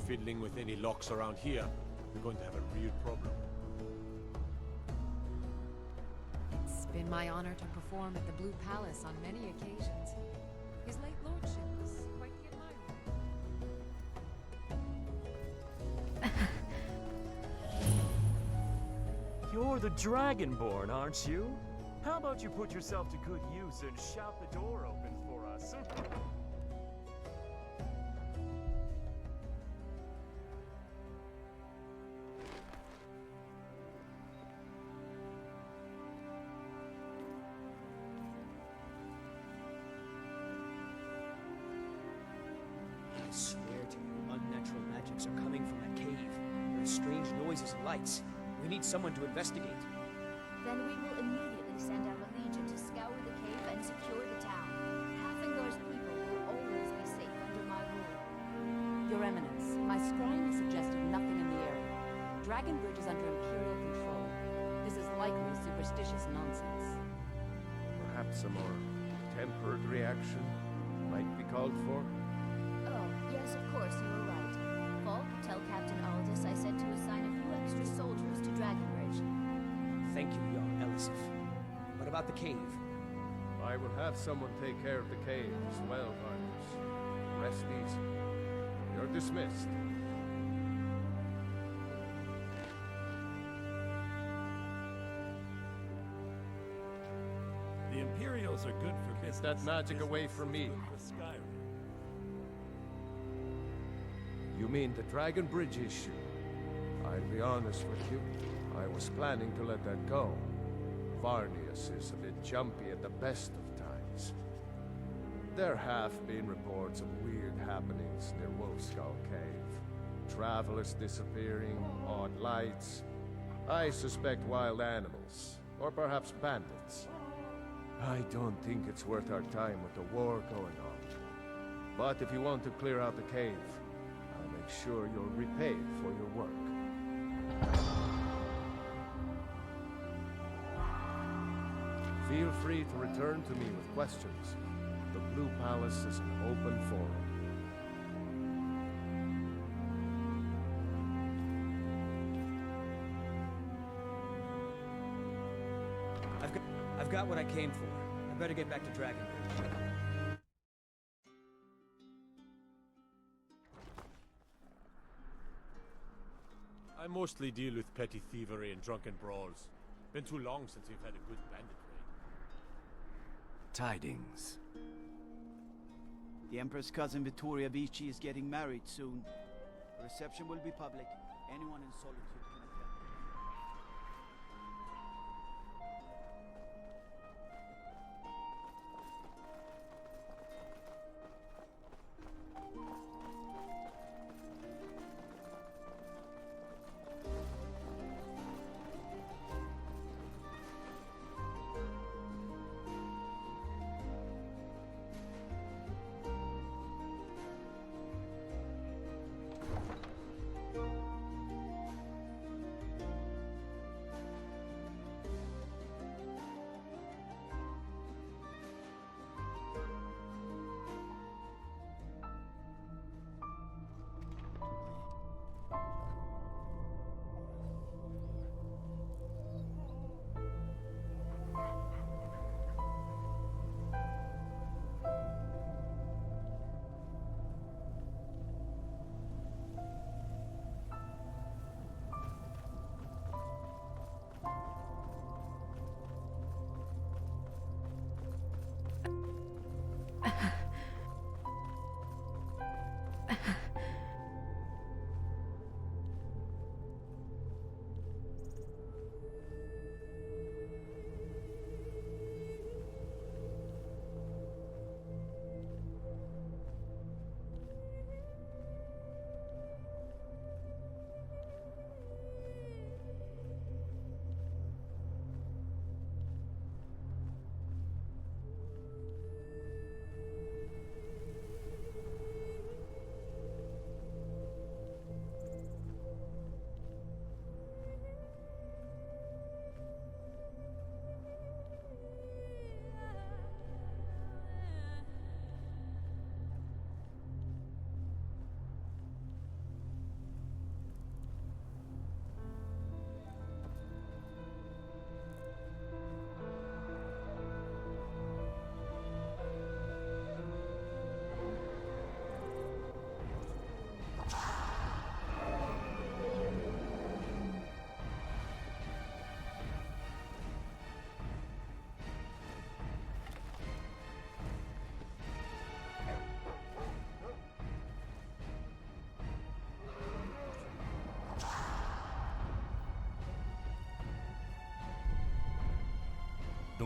fiddling with any locks around here, we're going to have a real problem. It's been my honor to perform at the Blue Palace on many occasions. His late lordship was quite the admirer. You're the Dragonborn, aren't you? How about you put yourself to good use and shout the door open for us? I swear to you, unnatural magics are coming from that cave. There are strange noises and lights. We need someone to investigate. Then we will immediately send out a legion to scour the cave and secure the town. Hafingar's people will always be safe under my rule. Your Eminence, my scrying has suggested nothing in the area. Dragonbridge is under Imperial control. This is likely superstitious nonsense. Perhaps a more tempered reaction might be called for? Oh, yes, of course, you were right. Falk, tell Captain Aldous I said to assign a few extra soldiers to Dragonbridge. Thank you, young Elisif. What about the cave? I will have someone take care of the cave as well, Marcus. Rest easy. You're dismissed. The Imperials are good for business. Get that magic away from me. For Skyrim. You mean the Dragon Bridge issue? I'll be honest with you. I was planning to let that go. Varnius is a bit jumpy at the best of times. There have been reports of weird happenings near Wolfskull Cave. Travelers disappearing, odd lights. I suspect wild animals, or perhaps bandits. I don't think it's worth our time with the war going on. But if you want to clear out the cave, I'll make sure you're repaid for your work. Feel free to return to me with questions. The Blue Palace is an open forum. I've got what I came for. I better get back to Dragonbridge. I mostly deal with petty thievery and drunken brawls. Been too long since we've had a good bandit raid. Tidings. The Emperor's cousin Vittoria Vici is getting married soon. The reception will be public. Anyone in solitude can attend.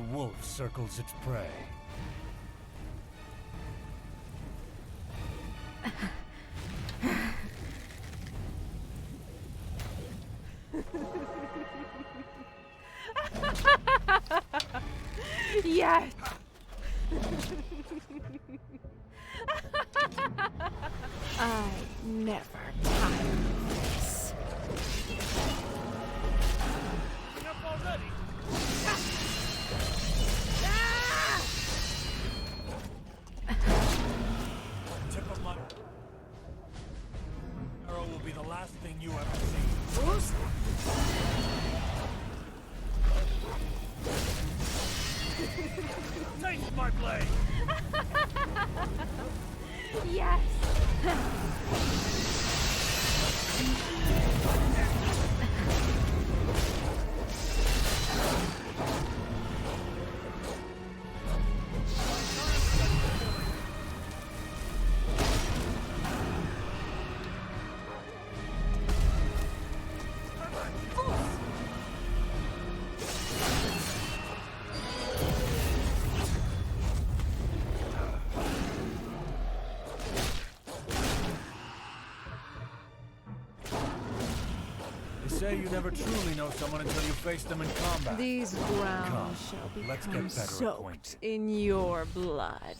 wolf circles its prey. Yes! I never tire of this. Enough already! Tip of my arrow will be the last thing you ever see. Taste my blade! Yes! They say you never truly know someone until you face them in combat. These grounds Come, shall let's get become better soaked acquainted. in your blood.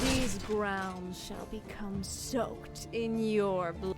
These grounds shall become soaked in your blood.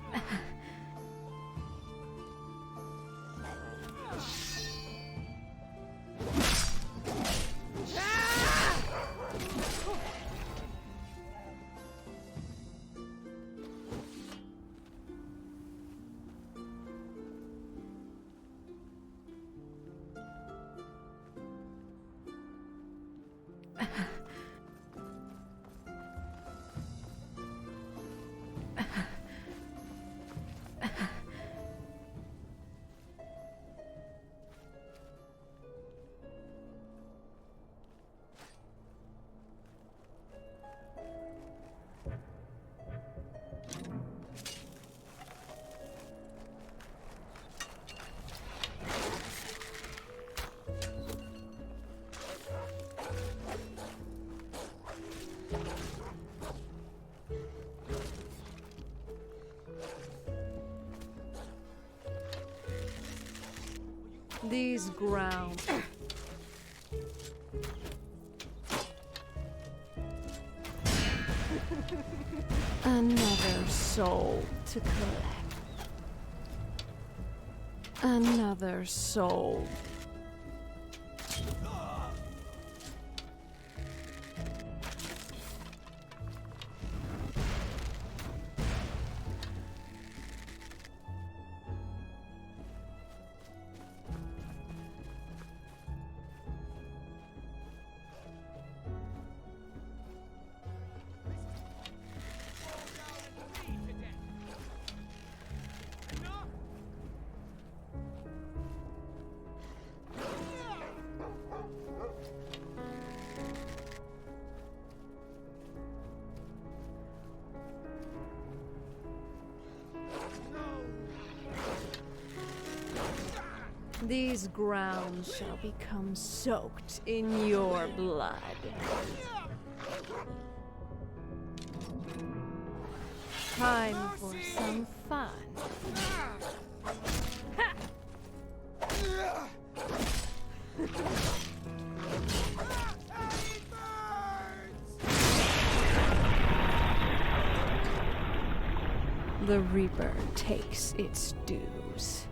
These grounds. Another soul to collect. Another soul. These grounds shall become soaked in your blood. Time for some fun. The Reaper takes its dues.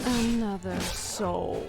Another soul.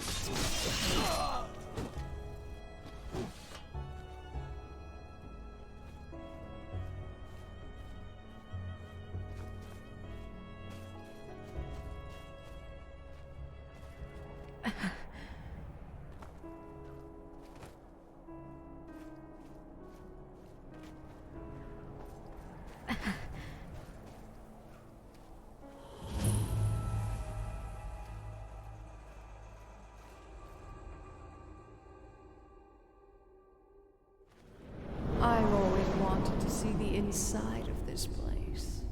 I've always wanted to see the inside of this place.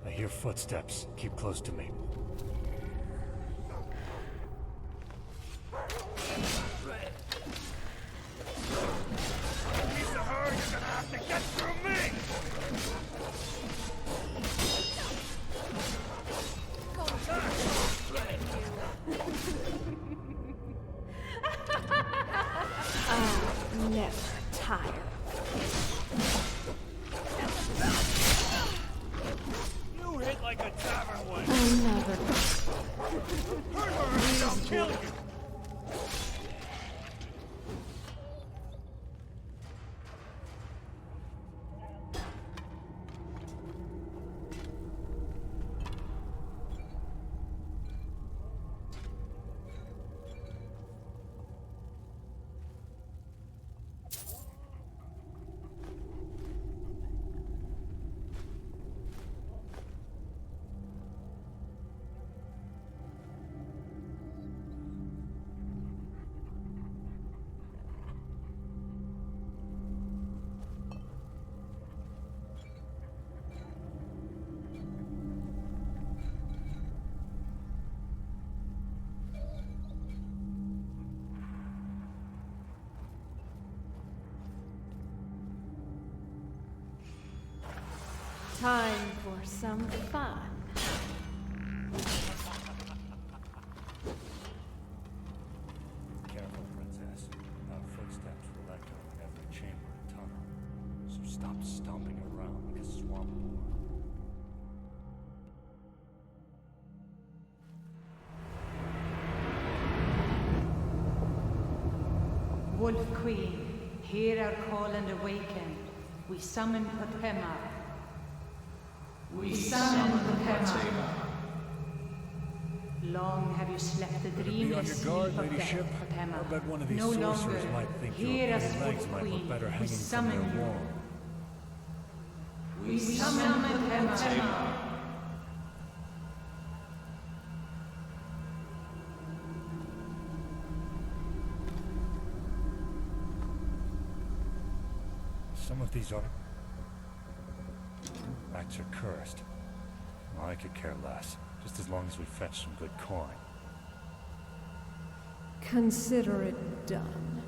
I hear footsteps. Keep close to me. Piece of her, you're gonna have to get through me! I'm never tired. You hit like a tavern one. Another. Hurt her, I'll kill you! Time for some fun. Careful, Princess. Our footsteps will echo in every chamber and tunnel. So stop stomping around like a swamp boar. Wolf Queen, hear our call and awaken. We summon Potema. We summon Potema. Long have you slept the dreamless sleep of death, Potema. I bet one of these No longer. sorcerers might think Hear your us, legs Wolf might look Queen. better We hanging from summon their you. wall. We summon Potema. Some of these artifacts are cursed. Well, I could care less, just as long as we fetch some good coin. Consider it done.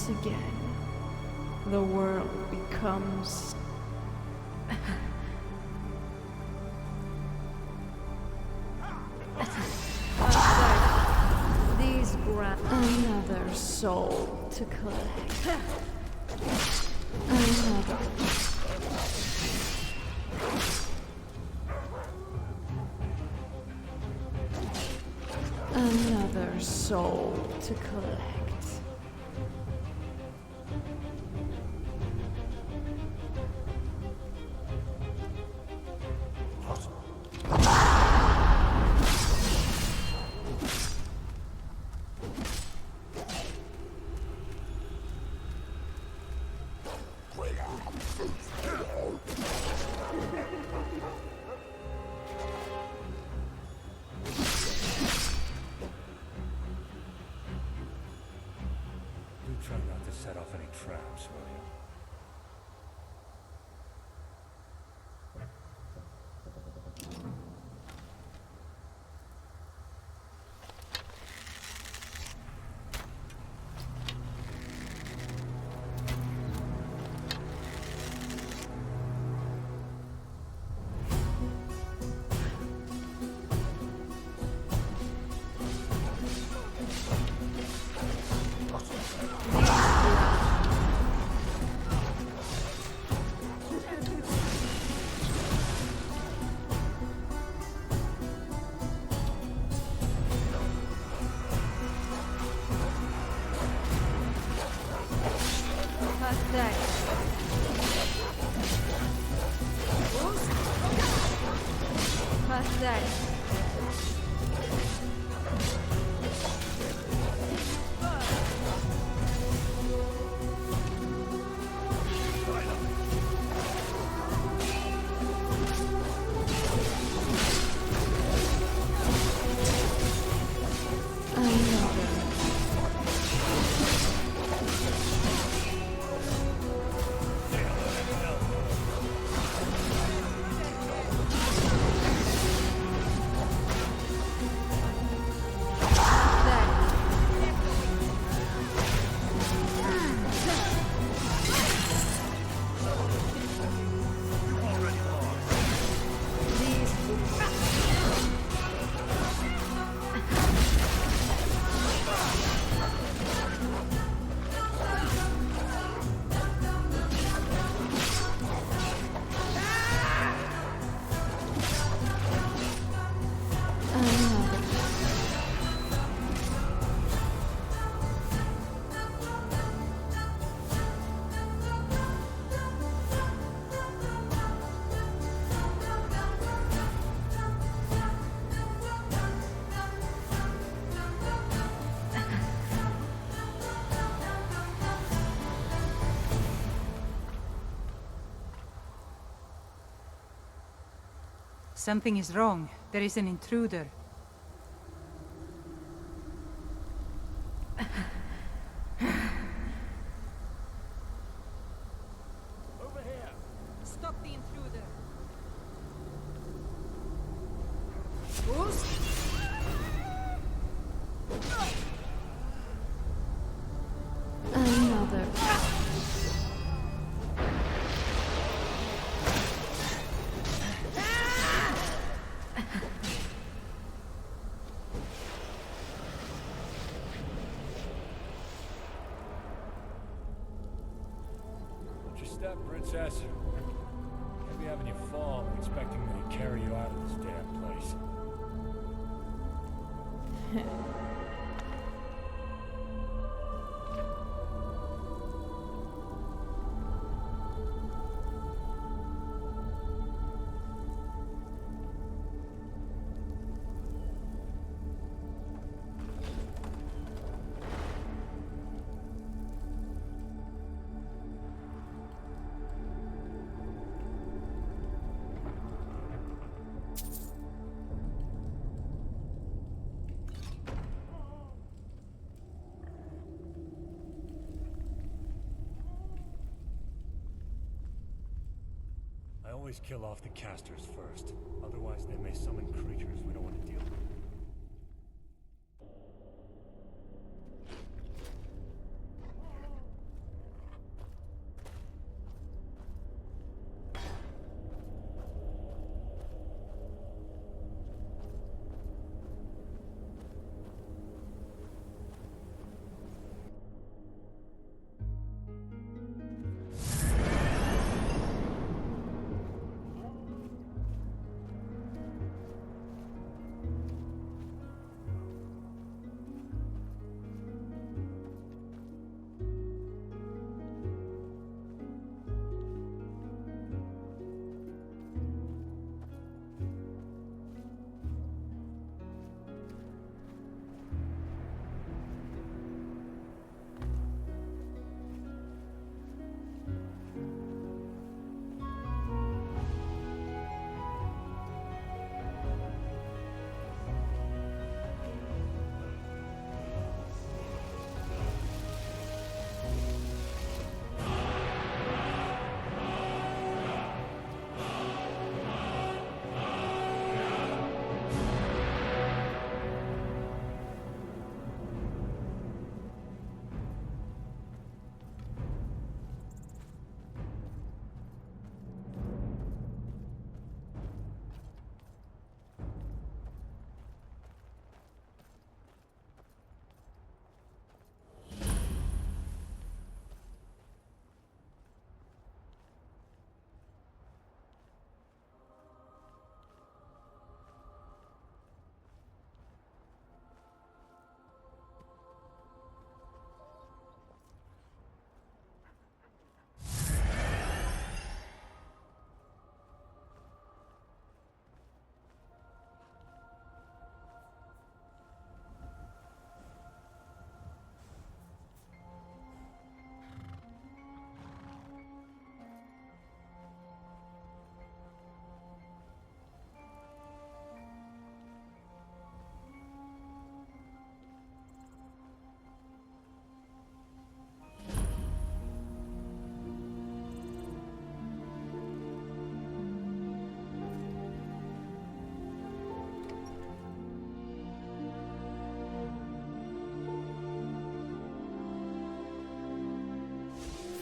once again, the world becomes... These another soul to collect. Another soul to collect. Try not to set off any traps, will you? Something is wrong. There is an intruder. Over here! Stop the intruder. Another. Watch your step, princess. Can't be having you fall and expecting me to carry you out of this damn place. I always kill off the casters first. Otherwise, they may summon creatures we don't want to deal with.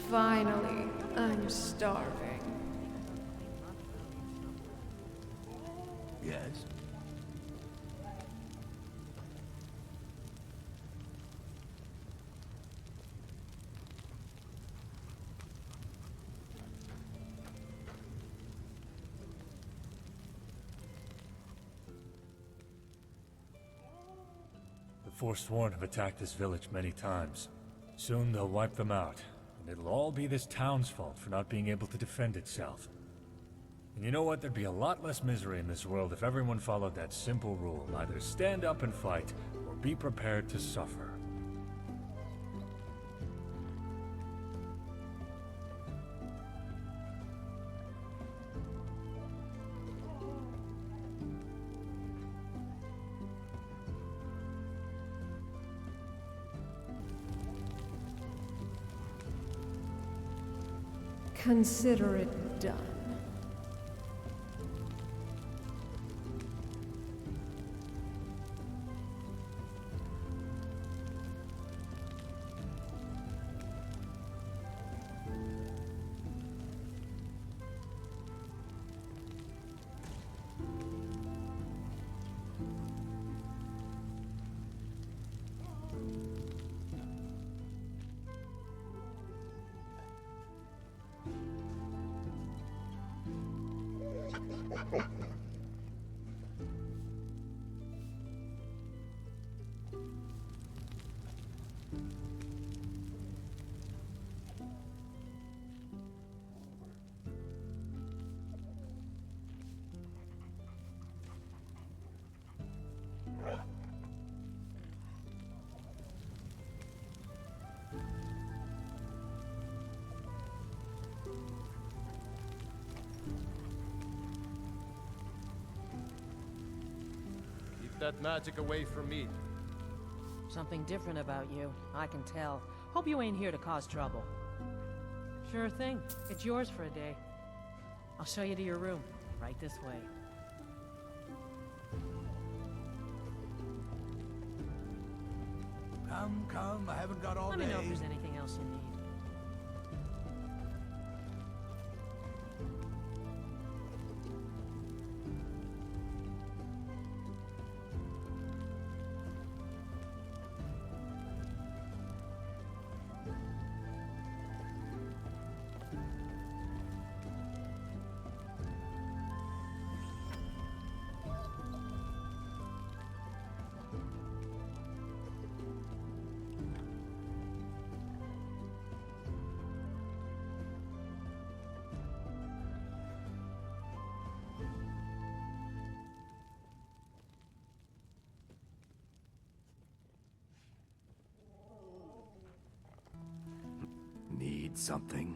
Finally, I'm starving. Yes? The Forsworn have attacked this village many times. Soon they'll wipe them out, and it'll all be this town's fault for not being able to defend itself. And you know what? There'd be a lot less misery in this world if everyone followed that simple rule. Either stand up and fight, or be prepared to suffer. Consider it done. That magic away from me. Something different about you, I can tell. Hope you ain't here to cause trouble. Sure thing. It's yours for a day. I'll show you to your room. Right this way. Come, I haven't got all Let day. me know if there's anything else you need. Need something?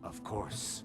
Of course.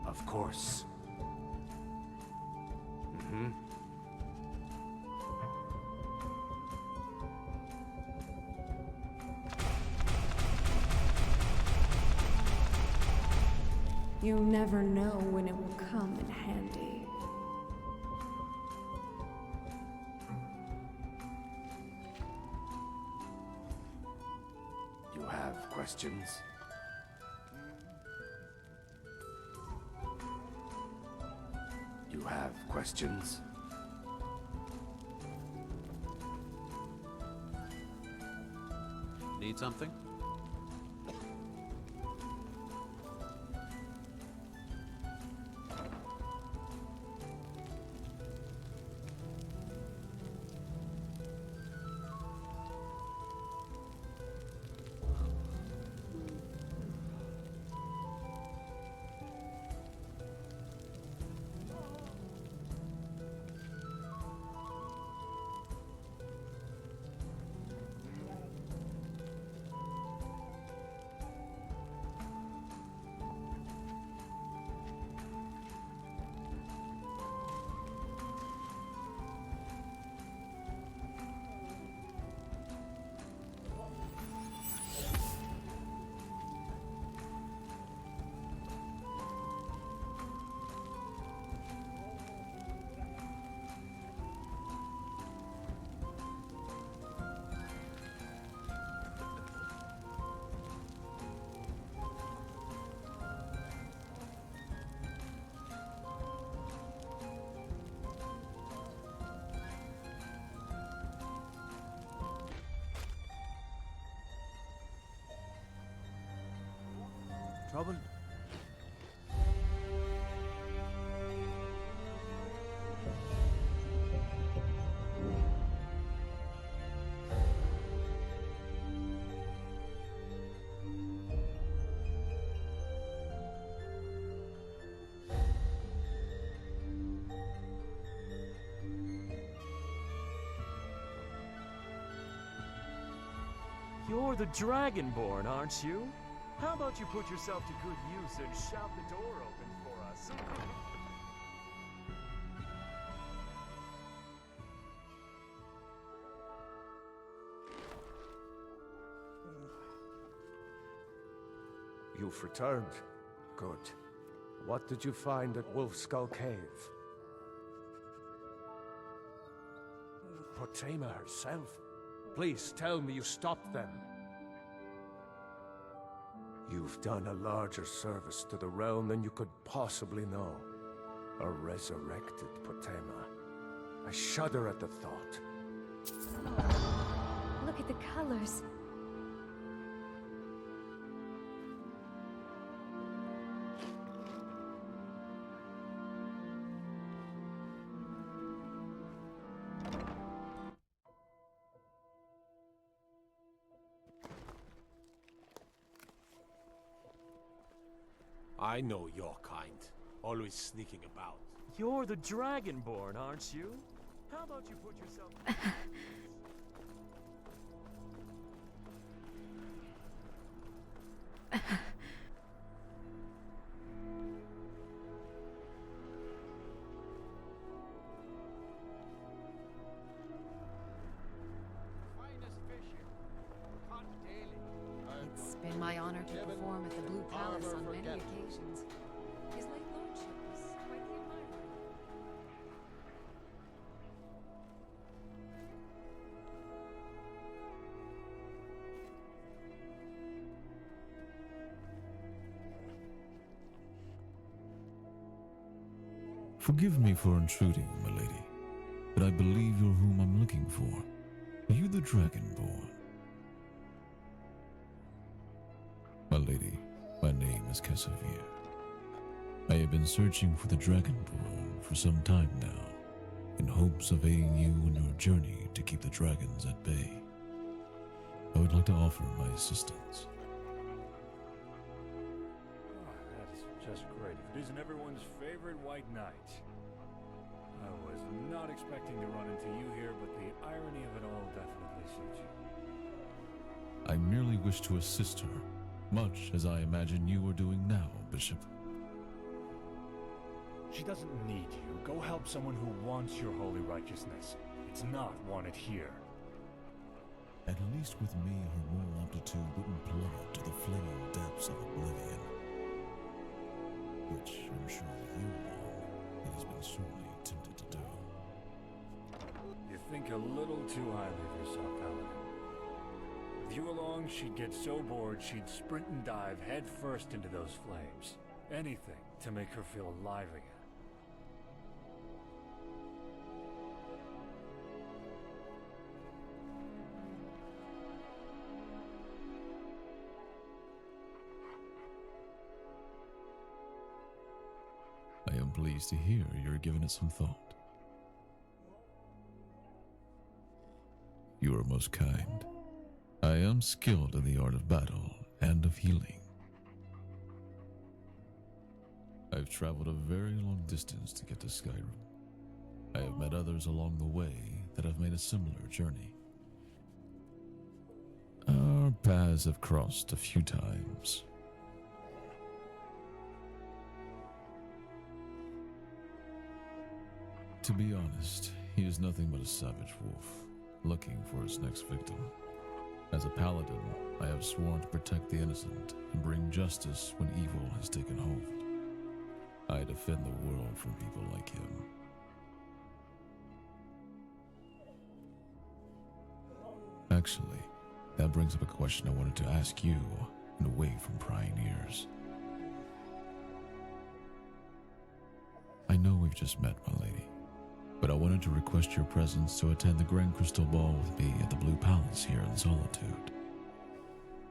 Of course. You never know when it will come in handy. You have questions? You have questions? Need something? Trouble? You're the Dragonborn, aren't you? How about you put yourself to good use and shout the door open for us? You've returned. Good. What did you find at Wolf Skull Cave? Potema herself? Please tell me you stopped them. You've done a larger service to the realm than you could possibly know. A resurrected Potema. I shudder at the thought. Look at the colors. I know your kind. Always sneaking about. You're the Dragonborn, aren't you? How about you put yourself... It's been my honor to perform at the Blue Palace on many occasions. His late lordship was quite the admirer. Forgive me for intruding, my lady, but I believe you're whom I'm looking for. Are you the Dragonborn? My lady, my name is Cassavir. I have been searching for the Dragonborn for some time now, in hopes of aiding you in your journey to keep the dragons at bay. I would like to offer my assistance. That is just great. If it isn't everyone's favorite white knight. I was not expecting to run into you here, but the irony of it all definitely suits you. I merely wish to assist her, much as I imagine you are doing now, Bishop. She doesn't need you. Go help someone who wants your holy righteousness. It's not wanted here. At least with me, her moral aptitude wouldn't plummet to the flaming depths of oblivion. Which I'm sure that you, it has been sorely tempted to do. You think a little too highly of yourself, Paladin. With you along, she'd get so bored, she'd sprint and dive head first into those flames. Anything to make her feel alive again. I am pleased to hear you're giving it some thought. You are most kind. I am skilled in the art of battle and of healing. I've traveled a very long distance to get to Skyrim. I have met others along the way that have made a similar journey. Our paths have crossed a few times. To be honest, he is nothing but a savage wolf, looking for his next victim. As a paladin, I have sworn to protect the innocent and bring justice when evil has taken hold. I defend the world from people like him. Actually, that brings up a question I wanted to ask you, and away from prying ears. I know we've just met, my lady, but I wanted to request your presence to attend the Grand Crystal Ball with me at the Blue Palace here in Solitude.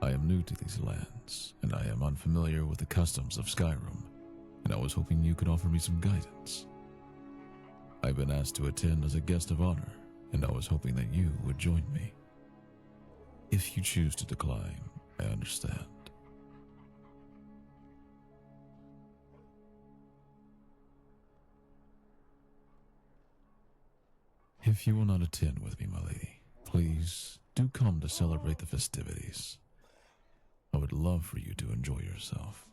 I am new to these lands, and I am unfamiliar with the customs of Skyrim, and I was hoping you could offer me some guidance. I've been asked to attend as a guest of honor, and I was hoping that you would join me. If you choose to decline, I understand. If you will not attend with me, my lady, please do come to celebrate the festivities. I would love for you to enjoy yourself.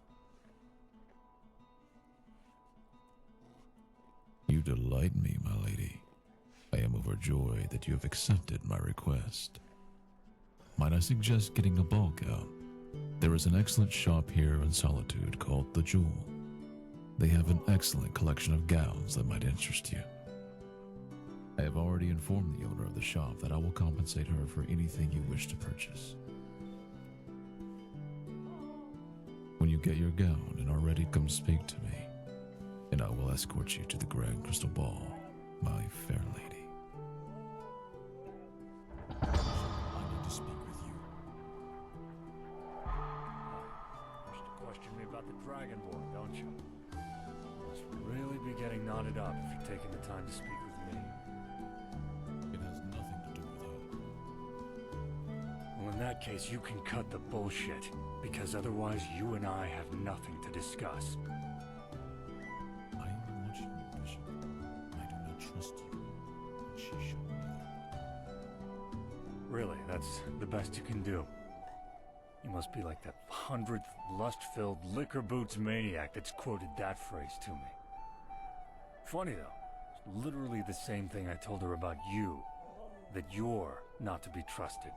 You delight me, my lady. I am overjoyed that you have accepted my request. Might I suggest getting a ball gown? There is an excellent shop here in Solitude called The Jewel. They have an excellent collection of gowns that might interest you. I have already informed the owner of the shop that I will compensate her for anything you wish to purchase. When you get your gown and are ready, come speak to me, and I will escort you to the Grand Crystal Ball, my fair lady. I need to speak with you. Wish to question me about the Dragonborn, don't you? Must really be getting knotted up if you're taking the time to speak with me. It has nothing to do with her. Well, in that case, you can cut the bullshit, because otherwise you and I have nothing to discuss. I am watching you, Bishop. I do not trust you, and she showed me that. Really, that's the best you can do. You must be like that 100th lust-filled liquor boots maniac that's quoted that phrase to me. Funny though, it's literally the same thing I told her about you, that you're not to be trusted.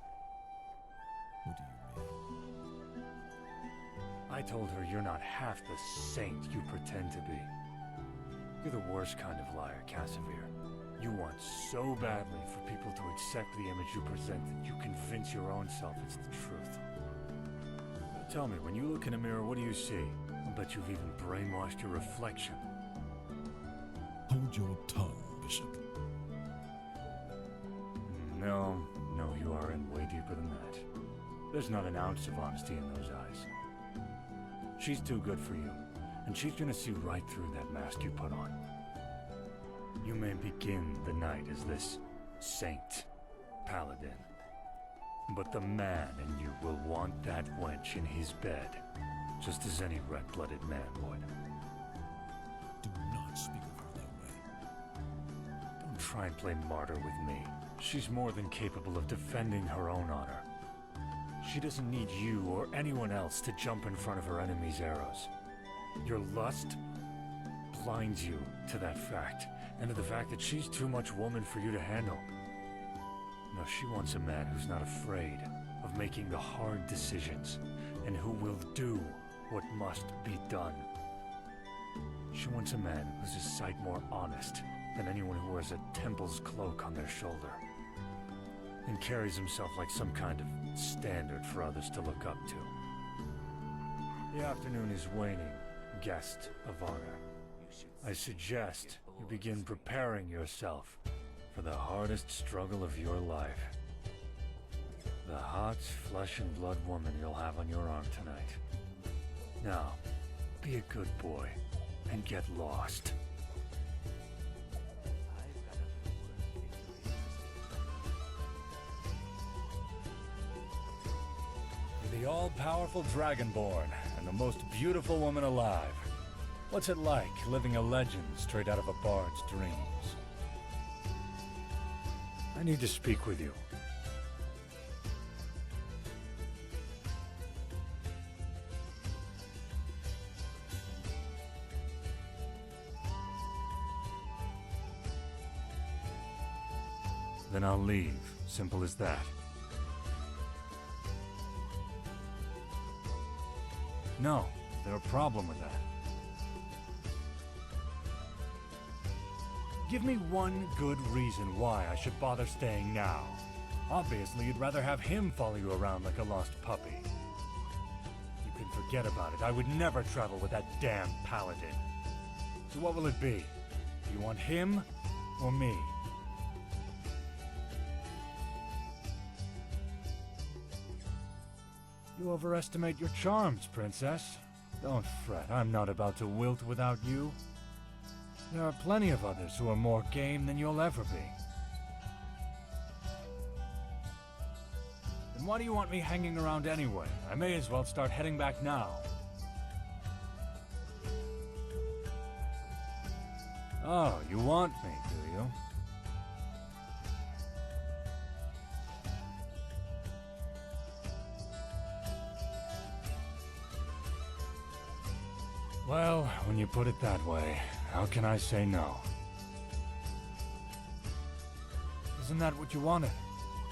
What do you mean? I told her you're not half the saint you pretend to be. You're the worst kind of liar, Casimir. You want so badly for people to accept the image you present that you convince your own self it's the truth. Tell me, when you look in a mirror, what do you see? I'll bet you've even brainwashed your reflection. Hold your tongue, Bishop. No, you are in way deeper than that. There's not an ounce of honesty in those eyes. She's too good for you, and she's gonna see right through that mask you put on. You may begin the night as this saint, paladin, but the man in you will want that wench in his bed, just as any red-blooded man would. Do not speak of her that way. Don't try and play martyr with me. She's more than capable of defending her own honor. She doesn't need you or anyone else to jump in front of her enemy's arrows. Your lust blinds you to that fact, and to the fact that she's too much woman for you to handle. No, she wants a man who's not afraid of making the hard decisions, and who will do what must be done. She wants a man who's a sight more honest than anyone who wears a temple's cloak on their shoulder, and carries himself like some kind of standard for others to look up to. The afternoon is waning, guest of honor. I suggest you begin preparing yourself for the hardest struggle of your life. The hot, flesh and blood woman you'll have on your arm tonight. Now, be a good boy and get lost. You're the all-powerful Dragonborn and the most beautiful woman alive. What's it like living a legend straight out of a bard's dreams? I need to speak with you. Then I'll leave. Simple as that. No, is there a problem with that? Give me one good reason why I should bother staying now. Obviously, you'd rather have him follow you around like a lost puppy. You can forget about it. I would never travel with that damn paladin. So what will it be? Do you want him or me? You overestimate your charms, Princess. Don't fret, I'm not about to wilt without you. There are plenty of others who are more game than you'll ever be. Then why do you want me hanging around anyway? I may as well start heading back now. Oh, you want me, do you? Well, when you put it that way, how can I say no? Isn't that what you wanted?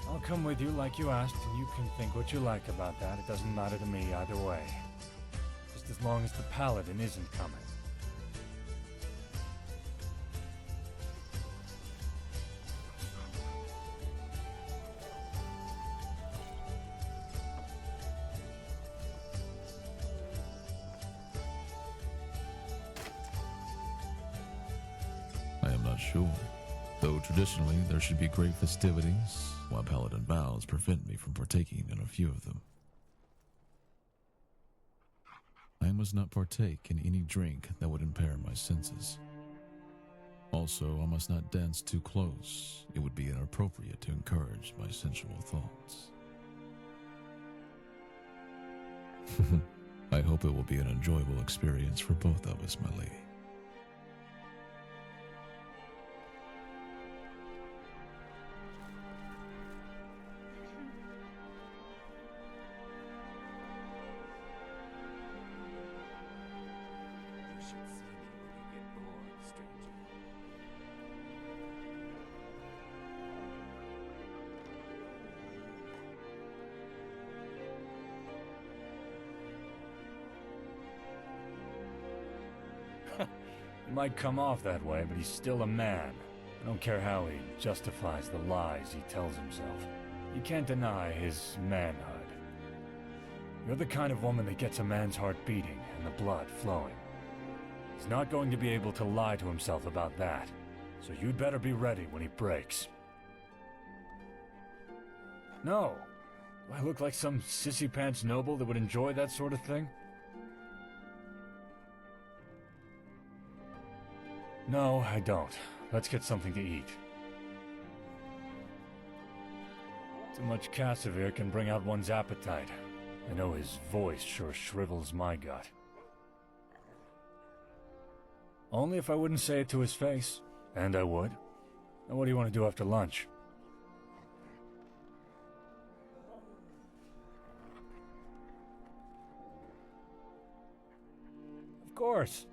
I'll come with you like you asked, and you can think what you like about that. It doesn't matter to me either way. Just as long as the paladin isn't coming. I am not sure. Though traditionally there should be great festivities, while paladin vows prevent me from partaking in a few of them. I must not partake in any drink that would impair my senses. Also, I must not dance too close. It would be inappropriate to encourage my sensual thoughts. I hope it will be an enjoyable experience for both of us, my lady. He might come off that way, but he's still a man. I don't care how he justifies the lies he tells himself. You can't deny his manhood. You're the kind of woman that gets a man's heart beating and the blood flowing. He's not going to be able to lie to himself about that, so you'd better be ready when he breaks. No. Do I look like some sissy pants noble that would enjoy that sort of thing? No, I don't. Let's get something to eat. Too much Casimir can bring out one's appetite. I know his voice sure shrivels my gut. Only if I wouldn't say it to his face. And I would. Now what do you want to do after lunch? Of course.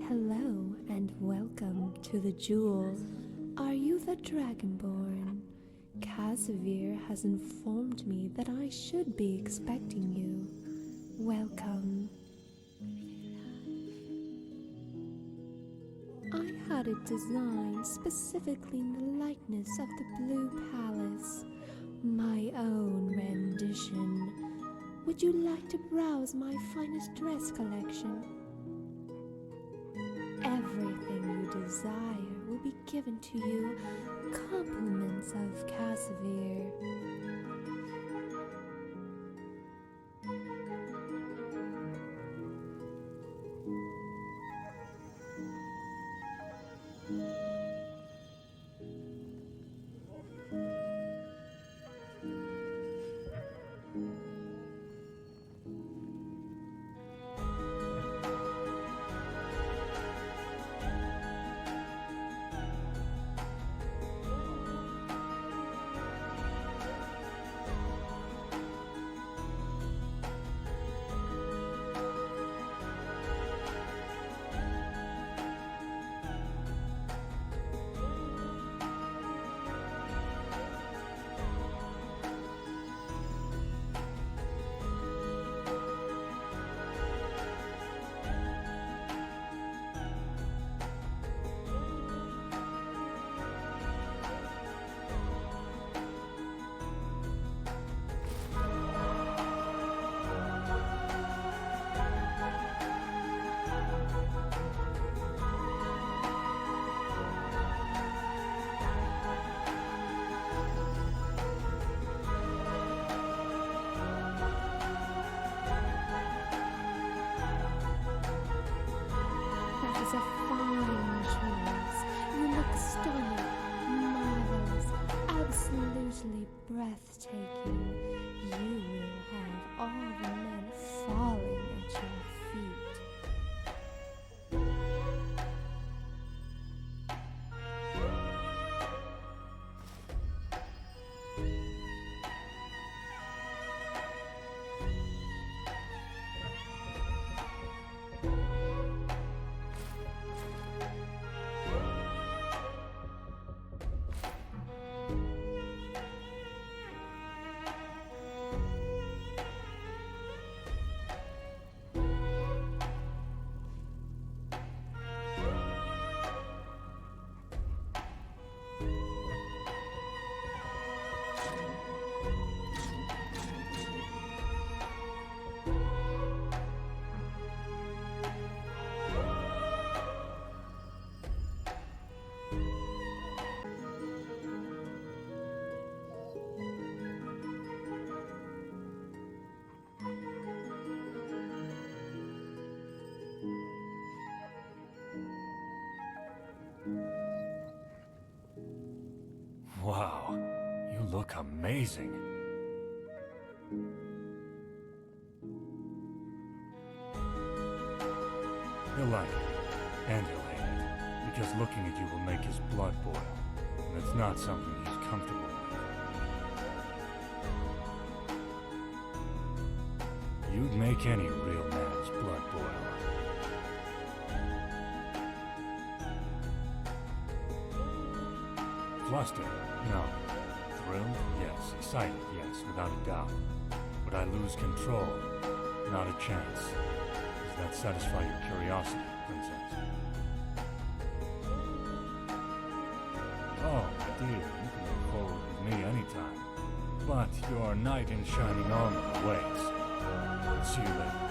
Hello and welcome to the Jewel. Are you the Dragonborn? Casimir has informed me that I should be expecting you. Welcome. I had it designed specifically in the likeness of the Blue Palace, my own rendition. Would you like to browse my finest dress collection? Everything you desire will be given to you, compliments of Casimir. fine choice. You look stunning, marvelous, absolutely breathtaking. You will have all the men falling at your feet. Wow, you look amazing. He'll like it, and he'll hate it, because looking at you will make his blood boil, and it's not something he's comfortable with. You'd make any real man's blood boil. Flustered? No. Thrilled? Yes. Excited? Yes, without a doubt. Would I lose control? Not a chance. Does that satisfy your curiosity, Princess? Oh, my dear, you can look forward with me anytime. But your knight in shining armor awaits. See you later.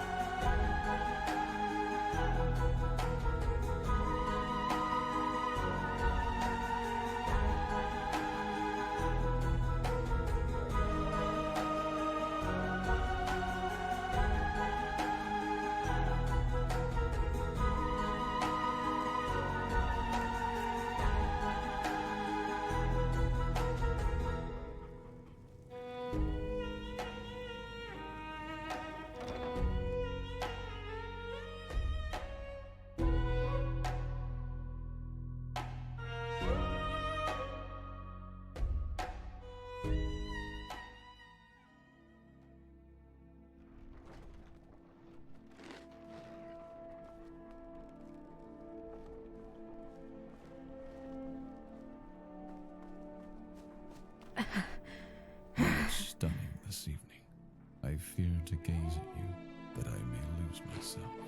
You look stunning this evening. I fear to gaze at you, that I may lose myself.